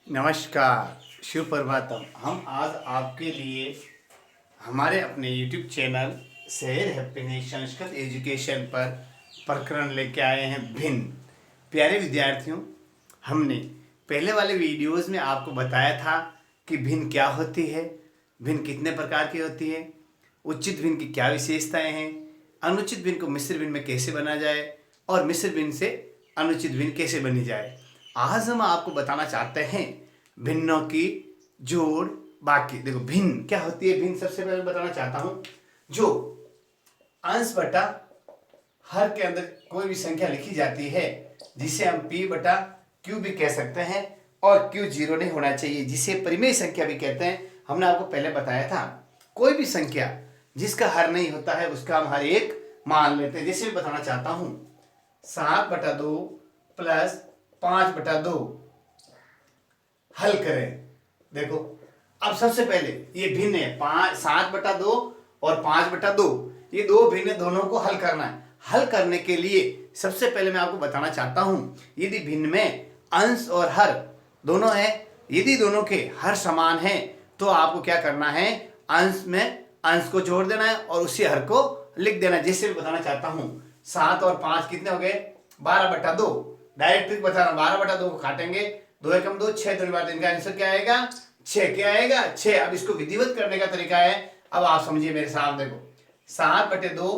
नमस्कार, शुभ प्रभातम। हम आज आपके लिए हमारे अपने YouTube चैनल शहर हैप्पीनेस संस्कृत एजुकेशन पर प्रकरण लेके आए हैं भिन्न। प्यारे विद्यार्थियों, हमने पहले वाले वीडियोस में आपको बताया था कि भिन्न क्या होती है, भिन्न कितने प्रकार की होती है, उचित भिन्न की क्या विशेषताएं हैं, अनुचित भिन्न को मिश्र भिन्न में कैसे बना जाए और मिश्र भिन्न से अनुचित भिन्न कैसे बनी जाए। आज हम आपको बताना चाहते हैं भिन्नों की जोड़ बाकी। देखो भिन्न क्या होती है। भिन्न सबसे पहले बताना चाहता हूं, जो अंश बटा हर के अंदर कोई भी संख्या लिखी जाती है जिसे हम p बटा q भी कह सकते हैं और q जीरो नहीं होना चाहिए, जिसे परिमेय संख्या भी कहते हैं। हमने आपको पहले बताया था कोई भी संख्या जिसका हर नहीं होता है उसका हम हर एक मान लेते हैं। जैसे बताना चाहता हूं 7/2 प्लस 5/2 हल करें। देखो अब सबसे पहले ये भिन्न है 7/2 और 5/2, ये दो भिन्न, दोनों को हल करना है। हल करने के लिए सबसे पहले मैं आपको बताना चाहता हूं, यदि भिन्न में अंश और हर दोनों है, यदि दोनों के हर समान है तो आपको क्या करना है, अंश में अंश को जोड़ देना है और उसी हर को लिख देना है। जैसे बताना चाहता हूं 7 और 5 कितने हो गए, 12/2। डायरेक्ट ट्रिक बता रहा हूं, 12/2 को काटेंगे, 2 एकम 2, 6 दूनी बार 3 का आंसर क्या आएगा, 6। क्या आएगा, 6। अब इसको विधिवत करने का तरीका है, अब आप समझिए मेरे साथ। देखो 7/2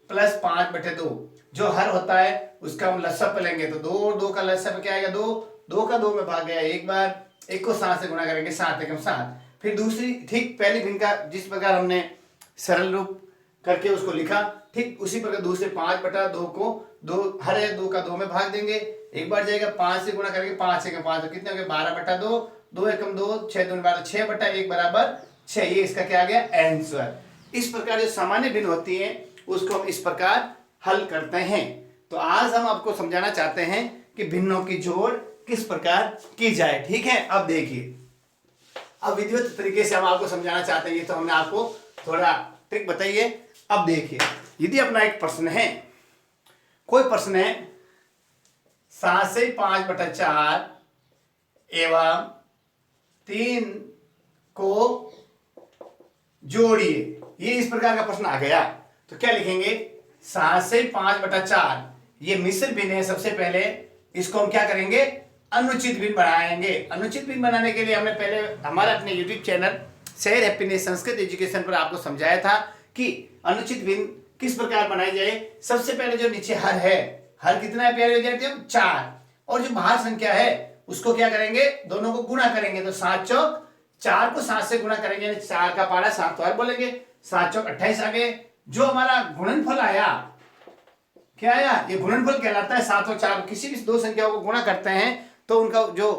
प्लस 5/2 जो हर होता है उसका हम लसअप लेंगे तो 2 और 2 का लसअप क्या आएगा, 2। 2 का 2 में भाग गया एक बार, एक को 7 से गुणा करेंगे, 7 एकम 7। फिर दूसरी ठीक पहली भिन्न का जिस प्रकार हमने सरल रूप करके उसको लिखा, ठीक उसी प्रकार दूसरे 5/2 को 2 हर है 2 का 2 में भाग देंगे, एक बार जाएगा 5 से गुणा करेंगे, 5 एकम 5 तो कितने हो गए 12/2, 2 एकम 2, 6 दूनी 12, 6/1 बराबर 6। ये इसका क्या आ गया, आंसर। इस प्रकार जो सामान्य भिन्न होती है उसको हम इस प्रकार हल करते हैं। तो आज हम आपको समझाना चाहते हैं कि भिन्नों की जोड़ किस प्रकार की जाए। ठीक है, अब देखिए, अब विधिवत तरीके से हम आपको समझाना चाहते हैं, तो हमने आपको थोड़ा ट्रिक बताइए। अब देखिए, यदि अपना एक प्रश्न है, कोई प्रश्न है 7 से 5/4 एवं 3 को जोड़िए, ये इस प्रकार का प्रश्न आ गया तो क्या लिखेंगे, 7 से 5/4 ये मिश्र भिन्न है। सबसे पहले इसको हम क्या करेंगे, अनुचित भिन्न बनाएंगे। अनुचित भिन्न बनाने के लिए हमने पहले हमारे अपने YouTube चैनल शहर हैप्पीनेस संस्कृत एजुकेशन पर आपको समझाया था कि अनुचित भिन्न किस प्रकार बनाई जाए। सबसे पहले जो नीचे हर है, हर कितना है प्यारे विद्यार्थियों, 4, और जो बाहर संख्या है उसको क्या करेंगे, दोनों को गुणा करेंगे। तो 7 चौक 4 को 7 से गुणा करेंगे, 4 का पारा 7 बार बोलेंगे, 7 चौक 28 आ गए। जो हमारा गुणनफल आया, क्या आया, ये गुणनफल कहलाता है। 7 और 4 किसी भी दो संख्याओं को गुणा करते हैं तो उनका जो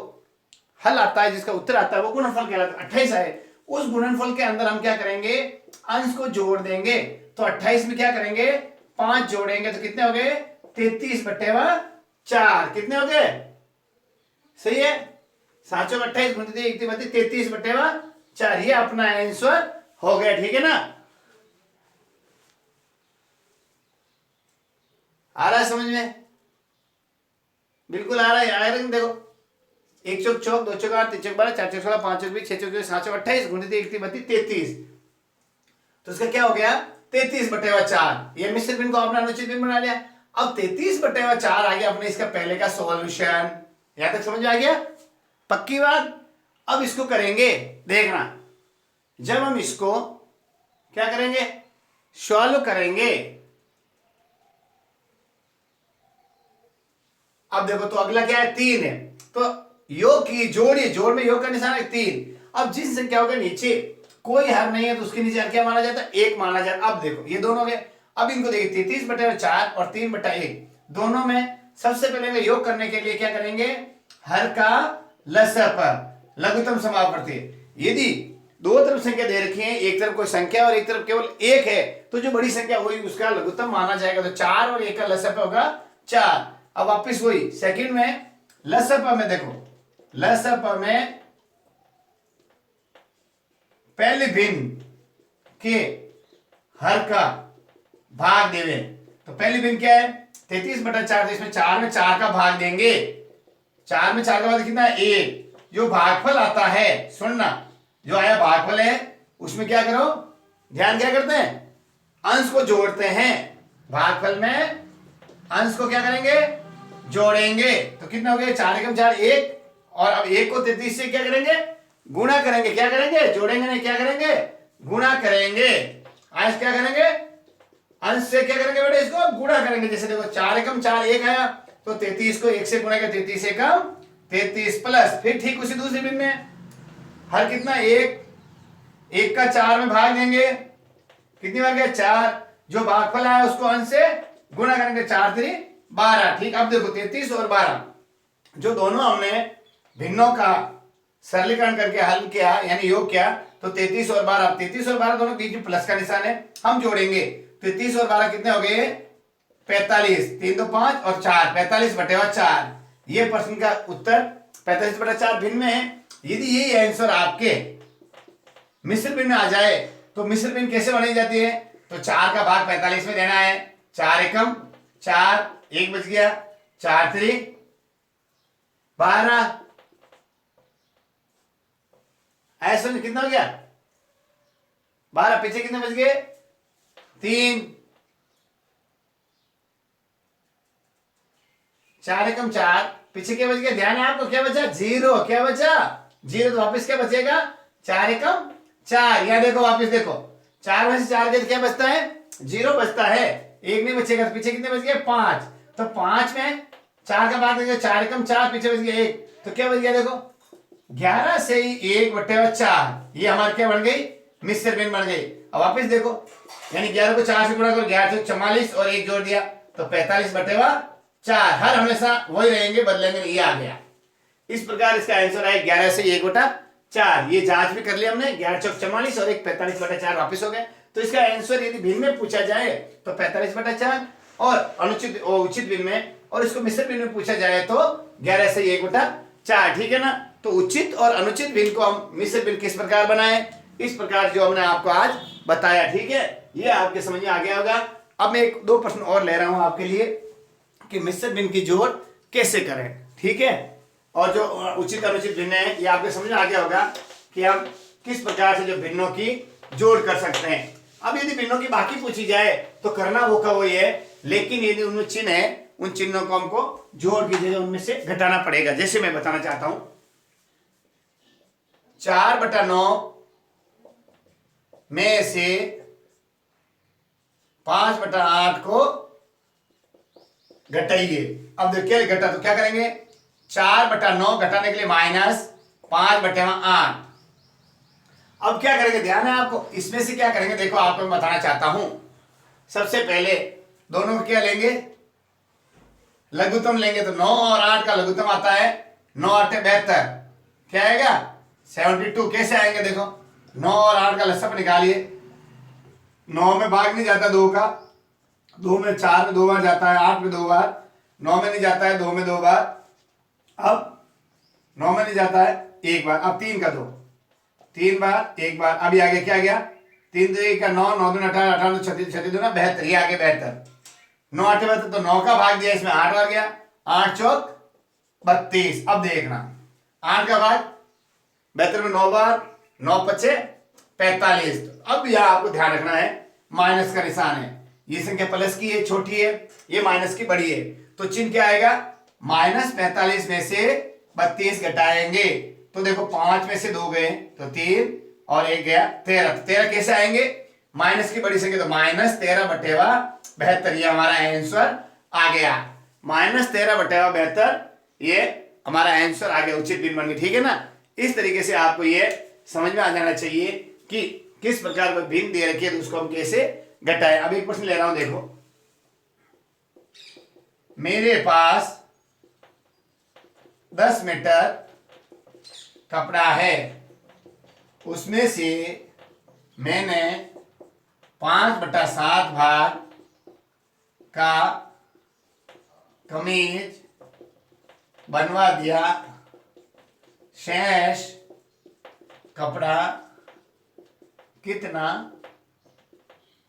हल आता है, जिसका उत्तर आता है, वो गुणनफल कहलाता है। 28 आए, उस गुणनफल के अंदर हम क्या करेंगे, अंश को जोड़ देंगे। तो 28 में क्या करेंगे, 5 जोड़ेंगे तो कितने हो गए, 33/4। कितने हो गए, सही है, 7 चौक 28 गुणित 1 33/4, ये अपना आंसर हो गया। ठीक है ना, आ रहा है समझ में, बिल्कुल आ रहा है। आया लेकिन देखो 1 चौक चौक, 2 चौक 8, 3 चौक 12, 4 चौक 16, 5 चौक 20, 6 चौक 7 चौक 28 गुणित 1 33, तो इसका क्या हो गया, 33/4। ये मिश्र भिन्न को आपने अनुचित भिन्न बना लिया। अब 33/4 आ गया अपने इसका पहले का सॉल्यूशन। यहां तक समझ में आ गया, पक्की बात। अब इसको करेंगे, देखना, जब हम इसको क्या करेंगे, सॉल्व करेंगे। अब देखो तो अगला क्या है, 3 है, तो योग की जोड़िए, जोड़ में योग का निशान है 3। अब जिस संख्या के नीचे कोई हर नहीं है तो उसके नीचे हर क्या माना जाता है, 1 माना जाता है। अब देखो ये दोनों गए, अब इनको देखिए 33/4 और 3/1 दोनों में सबसे पहले योग करने के लिए क्या करेंगे, हर का लसअप लघुत्तम समापवर्ती। यदि दो तरफ संख्या दे रखी है, एक तरफ कोई संख्या और एक तरफ केवल 1 है, तो जो बड़ी संख्या वही उसका लघुत्तम माना जाएगा। तो 4 और 1 का लसअप होगा 4। अब वापिस वही सेकंड में लसअप में, देखो लसअप में पहले भिन्न के हर का भाग देवे, तो पहली भिन्न क्या है, 33/4, इसमें 4 में 4 का भाग देंगे, 4 में 4 का भाग कितना है, 1। जो भागफल आता है, सुनना, जो आया भागफल है उसमें क्या करो, ध्यान क्या करते हैं, अंश को जोड़ते हैं। भागफल में अंश को क्या करेंगे, जोड़ेंगे। तो कितना हो गया, 4 एकम 4 1, और अब 1 को 33 से क्या करेंगे, गुणा करेंगे। क्या करेंगे, जोड़ेंगे नहीं, क्या करेंगे, गुणा करेंगे। अंश क्या करेंगे, अंश से क्या करेंगे बेटा, इसको गुणा करेंगे। जैसे देखो 4 एकम 4 1 आया, तो 33 को 1 से गुणा कर, 33 एकम 33 प्लस, फिर ठीक उसी दूसरी बिन में हर कितना 1 का 4 में भाग देंगे, कितनी बार गया 4, जो भागफल आया उसको अंश से गुणा करेंगे, 4 3 12। ठीक, अब देखो 33 और 12 जो दोनों हमने भिन्नों का सरलीकरण करके हल किया, यानी योग किया, तो 33 और 12, 33 और 12 दोनों बीच में प्लस का निशान है, हम जोड़ेंगे। 33 और 12 कितने हो गए, 45, 3 2 5 और 4, 45 बटे 4। ये प्रश्न का उत्तर 45 बटे 4 भिन्न में है। यदि यही आंसर आपके मिश्र भिन्न में आ जाए तो मिश्र भिन्न कैसे बनाई जाती है, तो 4 का भाग 45 में देना है, 4 एकम 4, 1 बच गया, 4 3 12, ऐसा कितना हो गया 12, पीछे कितने बच गए 3, 4 एकम 4, पीछे क्या बच गया, ध्यान है आपको, क्या बचा 0, क्या बचा 0, तो वापस क्या बचेगा 4 एकम 4। यहां देखो वापस देखो, 4 में से 4 गए तो क्या बचता है 0 बचता है, 1 नहीं बचेगा, तो पीछे कितने बच गए 5, तो 5 में 4 का भाग देंगे, 4 एकम 4, पीछे बच गया 1, तो क्या बच गया देखो 11 से ही 1 बटे 4, ये हमारे क्या बन गई, मिश्र भिन्न बन गई। अब वापस देखो, यानी 11 को 4 से गुणा करो, 11 से 44 और 1 जोड़ दिया तो 45 बटे 4, हर हमेशा वही रहेंगे, बदलेंगे नहीं, ये आ गया। इस प्रकार इसका आंसर आया 11 से 1 बटा 4। ये जांच भी कर लिया हमने, 11 चौक 44 और 1 45 बटा 4 वापिस हो गए। तो इसका आंसर यदि भिन्न में पूछा जाए तो 45 बटा 4, और अनुचित उचित भिन्न में, और इसको मिश्र भिन्न में पूछा जाए तो 11 से 1 बटा 4। ठीक है ना। तो उचित और अनुचित भिन्न को हम मिश्र भिन्न किस प्रकार बनाए, इस प्रकार जो हमने आपको आज बताया। ठीक है, ये आपके समझ में आ गया होगा। अब मैं 1 2 प्रश्न और ले रहा हूं आपके लिए कि मिश्र भिन्न की जोड़ कैसे करें। ठीक है, और जो उचित अनुचित भिन्न है ये आपके समझ में आ गया होगा कि हम किस प्रकार से जो भिन्नों की जोड़ कर सकते हैं। अब यदि भिन्नों की बाकी पूछी जाए तो करना वो का वही है, लेकिन यदि उनमें चिन्ह है उन चिन्हों को हमको जोड़ की जगह उनमें से घटाना पड़ेगा। जैसे मैं बताना चाहता हूं, 4 बटा 9 में से 5 बटा 8 को घटाइए। अब देखिए घटा तो क्या करेंगे, 4 बटा 9 घटाने के लिए माइनस 5 बटे 8। अब क्या करेंगे, ध्यान है आपको, इसमें से क्या करेंगे, देखो आपको मैं बताना चाहता हूं। सबसे पहले दोनों को क्या लेंगे, लघुत्तम लेंगे, तो 9 और 8 का लघुत्तम आता है 9 8 72, क्या आएगा 72। कैसे आएंगे देखो, 9 और 8 का लसप निकालिए, 9 में भाग नहीं जाता 2 का, 2 में 4 में 2 बार जाता है, 8 में 2 बार, 9 में नहीं जाता है 2 में 2 बार, अब 9 में नहीं जाता है 1 बार, अब 3 का 2 3 बार 1 बार। अभी आगे क्या गया, 3 2 1 का 9, 9 2 18, 18 2 36, 36 2 72, ये आगे 72, 9 8 72, तो 9 का भाग दिया, इसमें 8 बार गया, 8 चौक 32। अब देखना 8 का भाग 72 में 9 बार, 9 पचे 45। अब यहां आपको ध्यान रखना है माइनस का निशान है, ये संख्या प्लस की है छोटी है, ये माइनस की बड़ी है, तो चिन्ह क्या आएगा, माइनस 45 में से 32 घटाएंगे, तो देखो 5 में से 2 गए तो 3 और 1 गया 13, तो 13 कैसे आएंगे, माइनस की बड़ी संख्या, तो माइनस 13 बटे 72, ये हमारा आंसर आ गया। माइनस 13 बटे 72 ये हमारा आंसर आ गया, उचित भिन्न बन गया। ठीक है ना। इस तरीके से आपको ये समझ में आ जाना चाहिए कि किस प्रकार का भिन्न दे रखी है तो उसको हम कैसे घटाए। अब एक प्रश्न ले रहा हूं, देखो मेरे पास 10 मीटर कपड़ा है, उसमें से मैंने 5 बटा 7 भाग का कमीज बनवा दिया, शेष कपड़ा कितना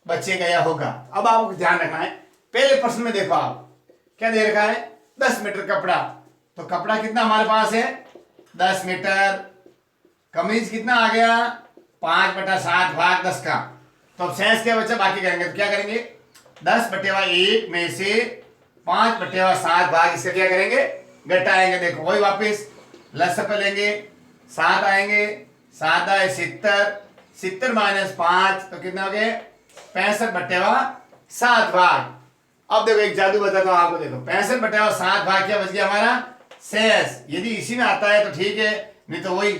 बचेगा या होगा। अब आपको ध्यान रखना है, पहले प्रश्न में देखो आप क्या दे रखा है, 10 मीटर कपड़ा, तो कपड़ा कितना हमारे पास है 10 मीटर। कमीज कितना आ गया 5/7 भाग 10 का। तो अब शेष क्या बचा बाकी करेंगे तो क्या करेंगे 10/1 में से 5/7 भाग इसका क्या करेंगे घटाएंगे। देखो वही वापिस लसप लेंगे 7 आएंगे 7 आए 70 70 - 5 तो कितना हो गए 65/7 भाग। अब देखो एक जादू बताता हूं आपको। देखो 65/7 भाग क्या बच गया हमारा शेष। यदि इसी में आता है तो ठीक है नहीं तो वही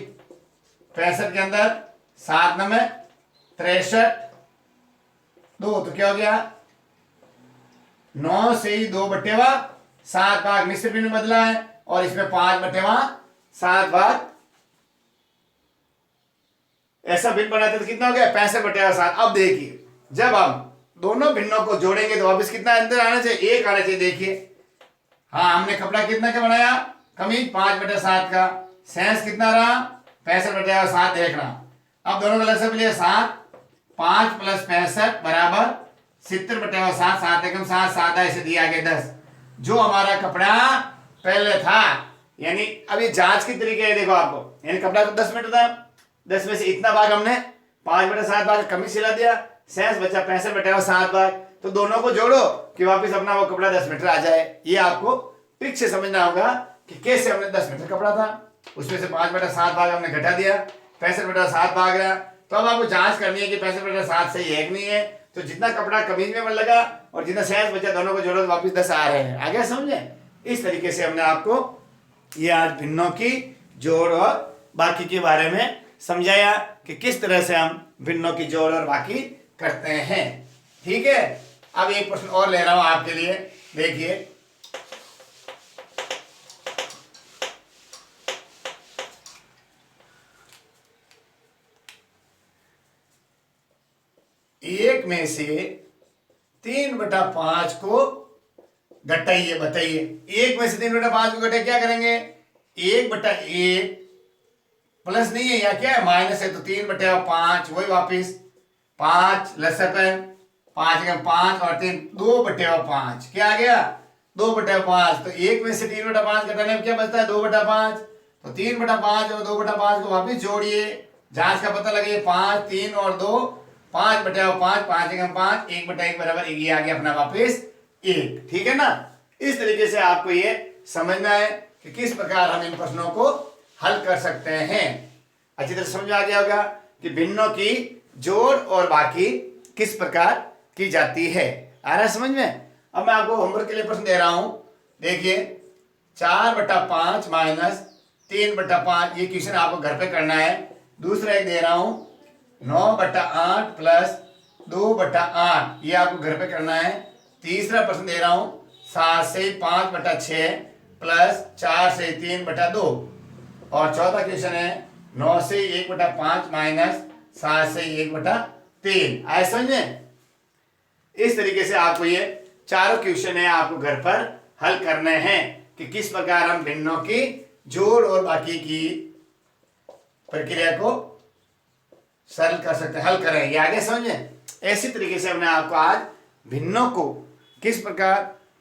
65 के अंदर 7 9 63 2 तो क्या हो गया 9 से ही 2/7 भाग मिश्र भिन्न में बदला है और इसमें 5/7 भाग ऐसा भिन्न बनाते तो कितना हो गया 65/7। अब देखिए जब हम दोनों भिन्नों को जोड़ेंगे तो वापस कितना अंदर आना चाहिए 1 आना चाहिए। देखिए हाँ हमने कपड़ा कितना का बनाया कमीज 5/7 का शेष कितना रहा 65/7 देखना। अब दोनों का लसब लिया 7 5 + 65 बराबर 70/7 7 एकम 7 7 ऐसे दिया गया 10 जो हमारा कपड़ा पहले था। यानी अब ये जांच की तरीके है देखो आपको यानी कपड़ा तो 10 मीटर था 10 में से इतना भाग हमने 5/7 भाग कमीज सिला दिया शेष बचा 65/7 भाग। तो दोनों को जोड़ो कि वापस अपना वो कपड़ा 10 मीटर आ जाए। ये आपको ट्रिक से समझना होगा कि कैसे हमने 10 मीटर कपड़ा था उसमें से 5/7 भाग हमने घटा दिया 65/7 भाग रहा। तो अब आपको जांच करनी है कि 65/7 सही है कि नहीं है। तो जितना कपड़ा कमीज में लगा और जितना शेष बचा दोनों को जोड़ो तो वापस 10 आ रहे हैं। आगे समझे इस तरीके से हमने आपको ये आज भिन्नों की जोड़ और बाकी के बारे में समझाया कि किस तरह से हम भिन्नों की जोड़ और बाकी करते हैं। ठीक है अब एक प्रश्न और ले रहा हूं आपके लिए। देखिए एक में से 3/5 को घटाइए बताइए। 1 में से 3/5 को घटाइए क्या करेंगे 1/1 प्लस नहीं है या क्या है माइनस है तो 3/5 वही वापिस 5 लसक 5 5 और 3 2/5 क्या आ गया 2/5। तो 1 में से 3/5 घटाने में क्या बचता है 2/5 तो 3/5 और 2/5 को वापिस जोड़िए जांच का पता लगे 5 3 और 2 5/5 5 5 1/1 बराबर 1 ये आ गया अपना वापिस 1। ठीक है ना। इस तरीके से आपको ये समझना है कि किस प्रकार हम इन प्रश्नों को हल कर सकते हैं। अच्छी तरह समझ आ गया होगा कि भिन्नों की जोड़ और बाकी किस प्रकार की जाती है। आ रहा है समझ में। अब मैं आपको होमवर्क के लिए प्रश्न दे रहा हूं। देखिए 4/5 - 3/5 ये क्वेश्चन आपको घर पे करना है। दूसरा एक दे रहा हूं 9/8 + 2/8 ये आपको घर पे करना है। तीसरा प्रश्न दे रहा हूं 7 से 5/6 + 4 से 3/2 और चौथा क्वेश्चन है 9 से 1/5 - 7 से 1/3। आए समझे। इस तरीके से आपको ये चारों क्वेश्चन है आपको घर पर हल करने हैं कि किस प्रकार हम भिन्नों की जोड़ और बाकी की प्रक्रिया को सरल कर सकते हैं हल करें। ये आगे समझे। ऐसी तरीके से हमने आपको आज भिन्नों को किस प्रकार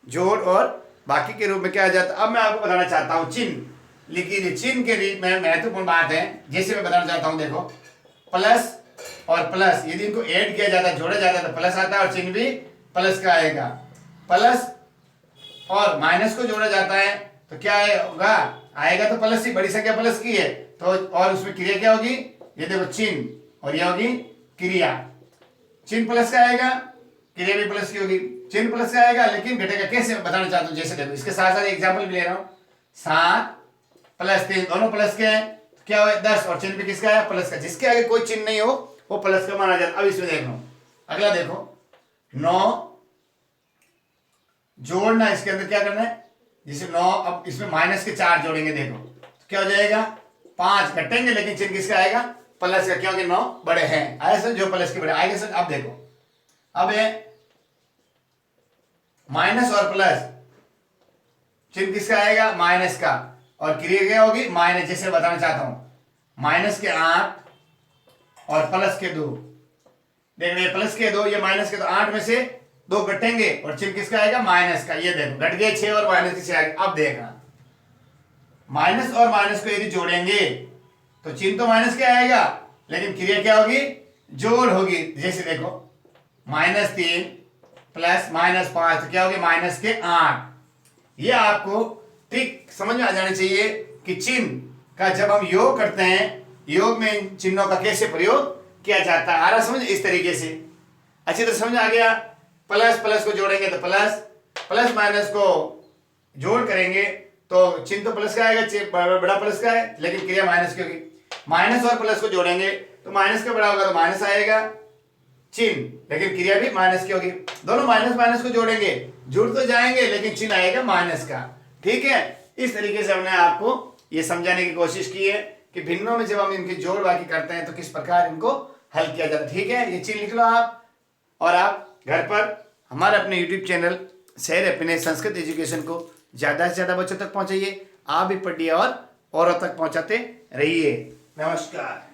जोड़ और बाकी के रूप में क्या जाता है। अब मैं आपको बताना चाहता हूं चिन्ह लिखिए। चिन्ह के रूप में महत्वपूर्ण बात है जैसे मैं बताना चाहता हूं देखो प्लस और प्लस यदि इनको ऐड किया जाता है जोड़ा जाता है तो प्लस आता है और चिन्ह भी प्लस का आएगा। प्लस और माइनस को जोड़ा जाता है तो क्या होगा आएगा तो प्लस ही बड़ी संख्या प्लस की है तो और उसमें क्रिया क्या होगी ये देखो चिन्ह और ये होगी क्रिया। चिन्ह प्लस का आएगा क्रिया भी प्लस की होगी। चिन्ह प्लस का आएगा लेकिन घटेगा कैसे बताना चाहता हूं। जैसे देखो इसके साथ साथ एग्जाम्पल भी ले रहा हूं 7 + 3 दोनों प्लस के हैं तो क्या हो 10 और चिन्ह भी किसका है प्लस का। जिसके आगे कोई चिन्ह नहीं हो वो प्लस का माना जाता। अब इसमें देखो अगला देखो 9 जोड़ना इसके अंदर क्या करना है जैसे 9 अब इसमें माइनस के 4 जोड़ेंगे देखो तो क्या हो जाएगा 5 घटेंगे लेकिन चिन्ह किसका आएगा प्लस का क्योंकि 9 बड़े हैं। आए सर जो प्लस के बड़े आएंगे सर। अब देखो अब है माइनस और प्लस चिन्ह किसका आएगा माइनस का और क्रिया क्या होगी माइनस। जैसे बताना चाहता हूं माइनस के 8 और प्लस के 2 देख रहे प्लस के 2 ये माइनस के 8 में से 2 घटेंगे और चिन्ह किसका आएगा माइनस का। ये देखो घट गए 6 और माइनस के 6 आएगा। अब देखना माइनस और माइनस को यदि जोड़ेंगे तो चिन्ह तो माइनस के आएगा, लेकिन क्रिया क्या होगी, जोड़ होगी। जैसे देखो -3 प्लस -5 तो क्या होगी, -8। ये आपको ठीक समझ में आ जानी चाहिए कि चिन्ह का जब हम योग करते हैं, योग में इन चिन्हों का कैसे प्रयोग किया जाता है। आ रहा समझ इस तरीके से, अच्छी तरह समझ आ गया। प्लस प्लस को जोड़ेंगे तो प्लस, प्लस माइनस को जोड़ करेंगे तो चिन्ह तो प्लस का आएगा, बड़ा प्लस का है, लेकिन क्रिया माइनस की होगी। माइनस और प्लस को जोड़ेंगे तो माइनस का बड़ा होगा तो माइनस आएगा चिन्ह, लेकिन क्रिया भी माइनस की होगी। दोनों माइनस माइनस को जोड़ेंगे, जुड़ तो जाएंगे लेकिन चिन्ह आएगा माइनस का। ठीक है, इस तरीके से हमने आपको ये समझाने की कोशिश की है कि भिन्नों में जब हम इनकी जोड़ बाकी करते हैं तो किस प्रकार इनको हल किया जाता है। ठीक है, ये चिन्ह लिख लो आप, और आप घर पर हमारे अपने यूट्यूब चैनल शहर हैप्पीनेस संस्कृत एजुकेशन को ज़्यादा से ज़्यादा बच्चों तक पहुँचाइए। आप भी पढ़िए और औरों तक पहुँचाते रहिए। नमस्कार।